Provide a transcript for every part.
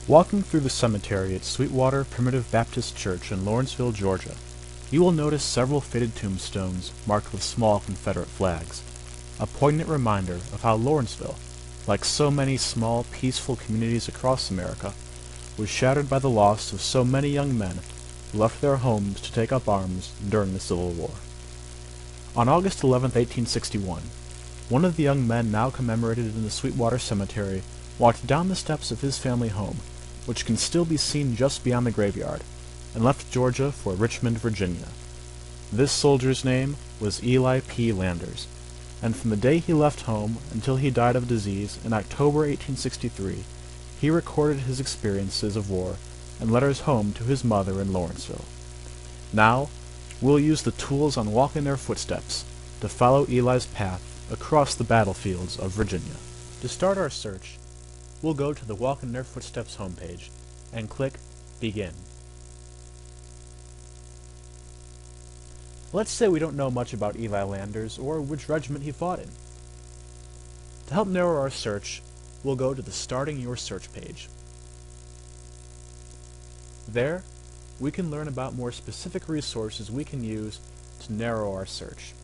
Walking through the cemetery at Sweetwater Primitive Baptist Church in Lawrenceville, Georgia, you will notice several faded tombstones marked with small Confederate flags, a poignant reminder of how Lawrenceville, like so many small, peaceful communities across America, was shattered by the loss of so many young men who left their homes to take up arms during the Civil War. On August 11, 1861, one of the young men now commemorated in the Sweetwater Cemetery walked down the steps of his family home, which can still be seen just beyond the graveyard, and left Georgia for Richmond, Virginia. This soldier's name was Eli P. Landers, and from the day he left home until he died of disease in October 1863, he recorded his experiences of war in letters home to his mother in Lawrenceville. Now, we'll use the tools on Walking Their Footsteps to follow Eli's path across the battlefields of Virginia. To start our search, we'll go to the Walking Their Footsteps homepage and click Begin. Let's say we don't know much about Eli Landers or which regiment he fought in. To help narrow our search, we'll go to the Starting Your Search page. There, we can learn about more specific resources we can use to narrow our search.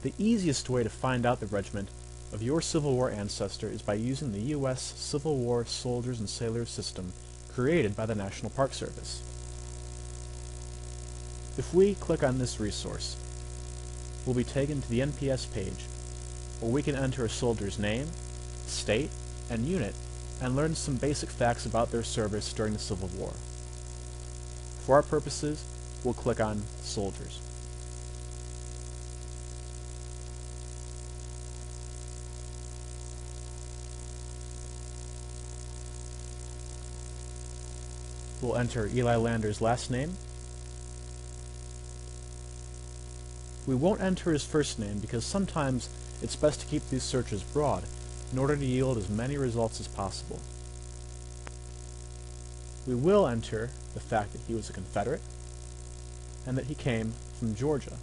The easiest way to find out the regiment of your Civil War ancestor is by using the U.S. Civil War Soldiers and Sailors system created by the National Park Service. If we click on this resource, we'll be taken to the NPS page, where we can enter a soldier's name, state, and unit, and learn some basic facts about their service during the Civil War. For our purposes, we'll click on Soldiers. We'll enter Eli Landers' last name. We won't enter his first name because sometimes it's best to keep these searches broad in order to yield as many results as possible. We will enter the fact that he was a Confederate and that he came from Georgia.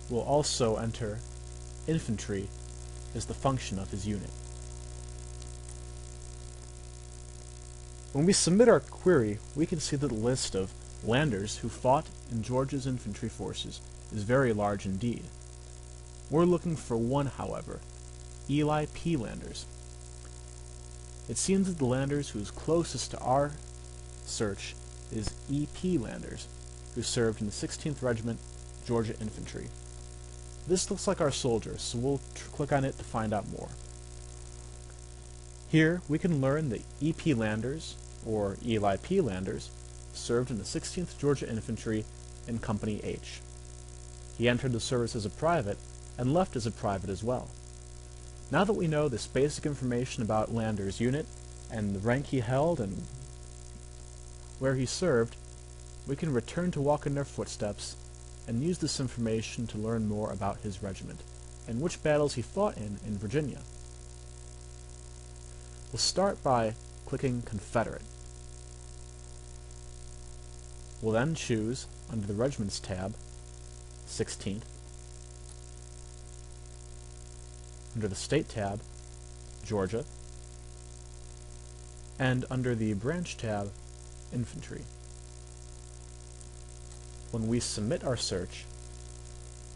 We'll also enter infantry as the function of his unit. When we submit our query, we can see that the list of Landers who fought in Georgia's infantry forces is very large indeed. We're looking for one, however, Eli P. Landers. It seems that the Landers who is closest to our search is E. P. Landers, who served in the 16th Regiment, Georgia Infantry. This looks like our soldier, so we'll click on it to find out more. Here, we can learn that E. P. Landers, or Eli P. Landers, served in the 16th Georgia Infantry in Company H. He entered the service as a private and left as a private as well. Now that we know this basic information about Landers' unit and the rank he held and where he served, we can return to Walk in Their Footsteps and use this information to learn more about his regiment and which battles he fought in Virginia. We'll start by clicking Confederate. We'll then choose, under the Regiments tab, 16th. Under the State tab, Georgia. And under the Branch tab, Infantry. When we submit our search,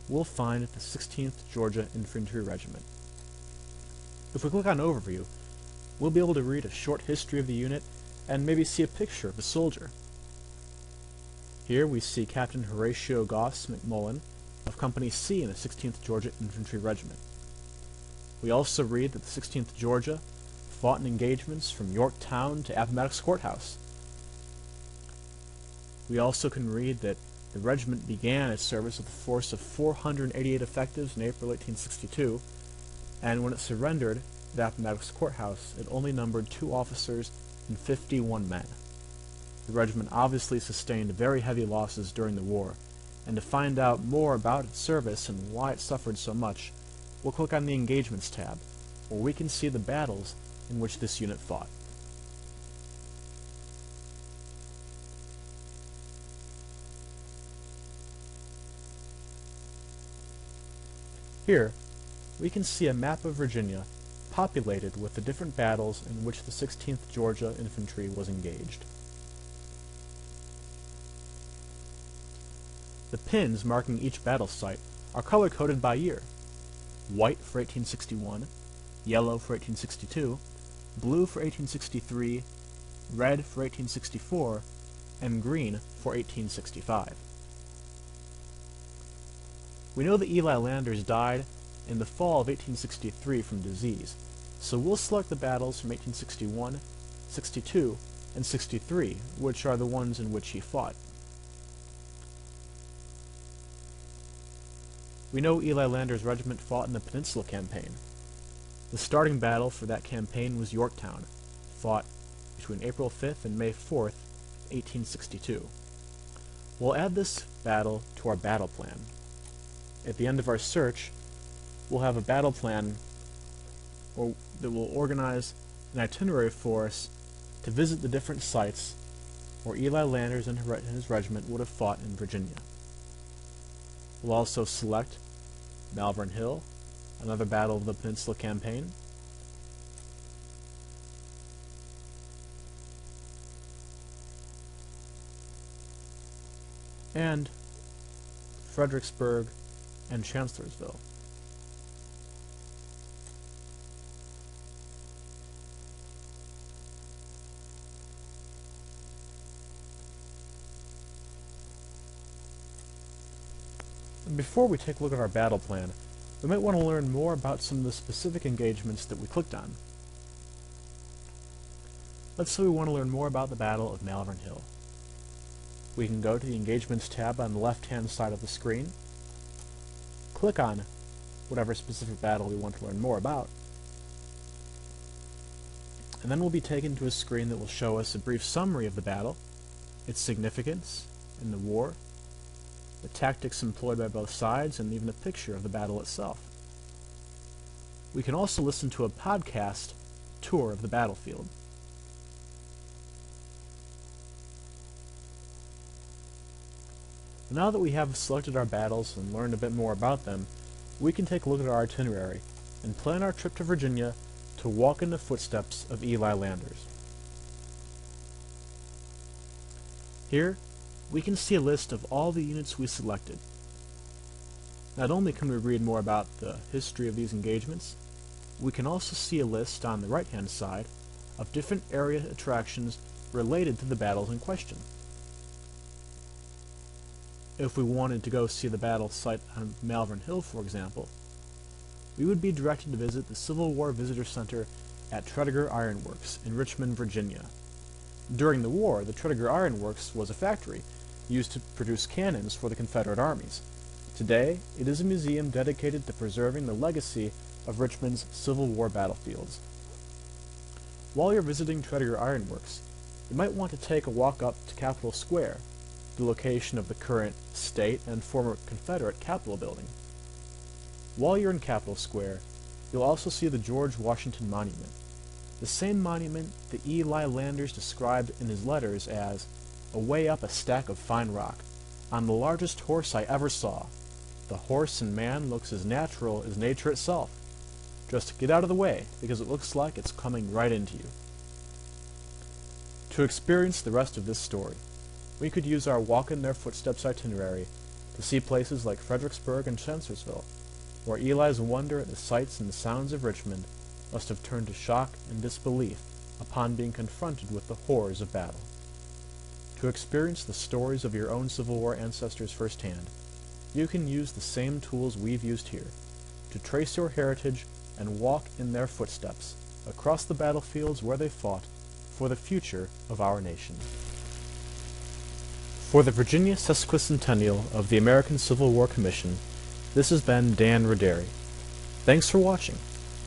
we'll find the 16th Georgia Infantry Regiment. If we click on Overview, we'll be able to read a short history of the unit and maybe see a picture of the soldier. Here we see Captain Horatio Goss McMullen of Company C in the 16th Georgia Infantry Regiment. We also read that the 16th Georgia fought in engagements from Yorktown to Appomattox Courthouse. We also can read that the regiment began its service with a force of 488 effectives in April 1862, and when it surrendered at Appomattox Courthouse, it only numbered 2 officers and 51 men. The regiment obviously sustained very heavy losses during the war, and to find out more about its service and why it suffered so much, we'll click on the Engagements tab, where we can see the battles in which this unit fought. Here, we can see a map of Virginia populated with the different battles in which the 16th Georgia Infantry was engaged. The pins marking each battle site are color-coded by year: white for 1861, yellow for 1862, blue for 1863, red for 1864, and green for 1865. We know that Eli Landers died in the fall of 1863 from disease, so we'll select the battles from 1861, 62, and 63, which are the ones in which he fought. We know Eli Landers' regiment fought in the Peninsula Campaign. The starting battle for that campaign was Yorktown, fought between April 5th and May 4th, 1862. We'll add this battle to our battle plan. At the end of our search, we'll have a battle plan that will organize an itinerary for us to visit the different sites where Eli Landers and his regiment would have fought in Virginia. We'll also select Malvern Hill, another battle of the Peninsula Campaign, and Fredericksburg and Chancellorsville. And before we take a look at our battle plan, we might want to learn more about some of the specific engagements that we clicked on. Let's say we want to learn more about the Battle of Malvern Hill. We can go to the Engagements tab on the left-hand side of the screen, click on whatever specific battle we want to learn more about, and then we'll be taken to a screen that will show us a brief summary of the battle, its significance in the war, the tactics employed by both sides, and even a picture of the battle itself. We can also listen to a podcast tour of the battlefield. Now that we have selected our battles and learned a bit more about them, we can take a look at our itinerary and plan our trip to Virginia to walk in the footsteps of Eli Landers. Here, we can see a list of all the units we selected. Not only can we read more about the history of these engagements, we can also see a list on the right-hand side of different area attractions related to the battles in question. If we wanted to go see the battle site on Malvern Hill, for example, we would be directed to visit the Civil War Visitor Center at Tredegar Iron Works in Richmond, Virginia. During the war, the Tredegar Iron Works was a factory used to produce cannons for the Confederate armies. Today, it is a museum dedicated to preserving the legacy of Richmond's Civil War battlefields. While you're visiting Tredegar Iron Works, you might want to take a walk up to Capitol Square, the location of the current state and former Confederate Capitol building. While you're in Capitol Square, you'll also see the George Washington Monument, the same monument that Eli Landers described in his letters as away up a stack of fine rock, on the largest horse I ever saw. The horse and man looks as natural as nature itself. Just get out of the way, because it looks like it's coming right into you. To experience the rest of this story, we could use our Walk in Their Footsteps itinerary to see places like Fredericksburg and Chancellorsville, where Eli's wonder at the sights and the sounds of Richmond must have turned to shock and disbelief upon being confronted with the horrors of battle. To experience the stories of your own Civil War ancestors firsthand, you can use the same tools we've used here to trace your heritage and walk in their footsteps across the battlefields where they fought for the future of our nation. For the Virginia Sesquicentennial of the American Civil War Commission, this has been Dan Roderi. Thanks for watching,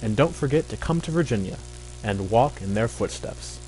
and don't forget to come to Virginia and walk in their footsteps.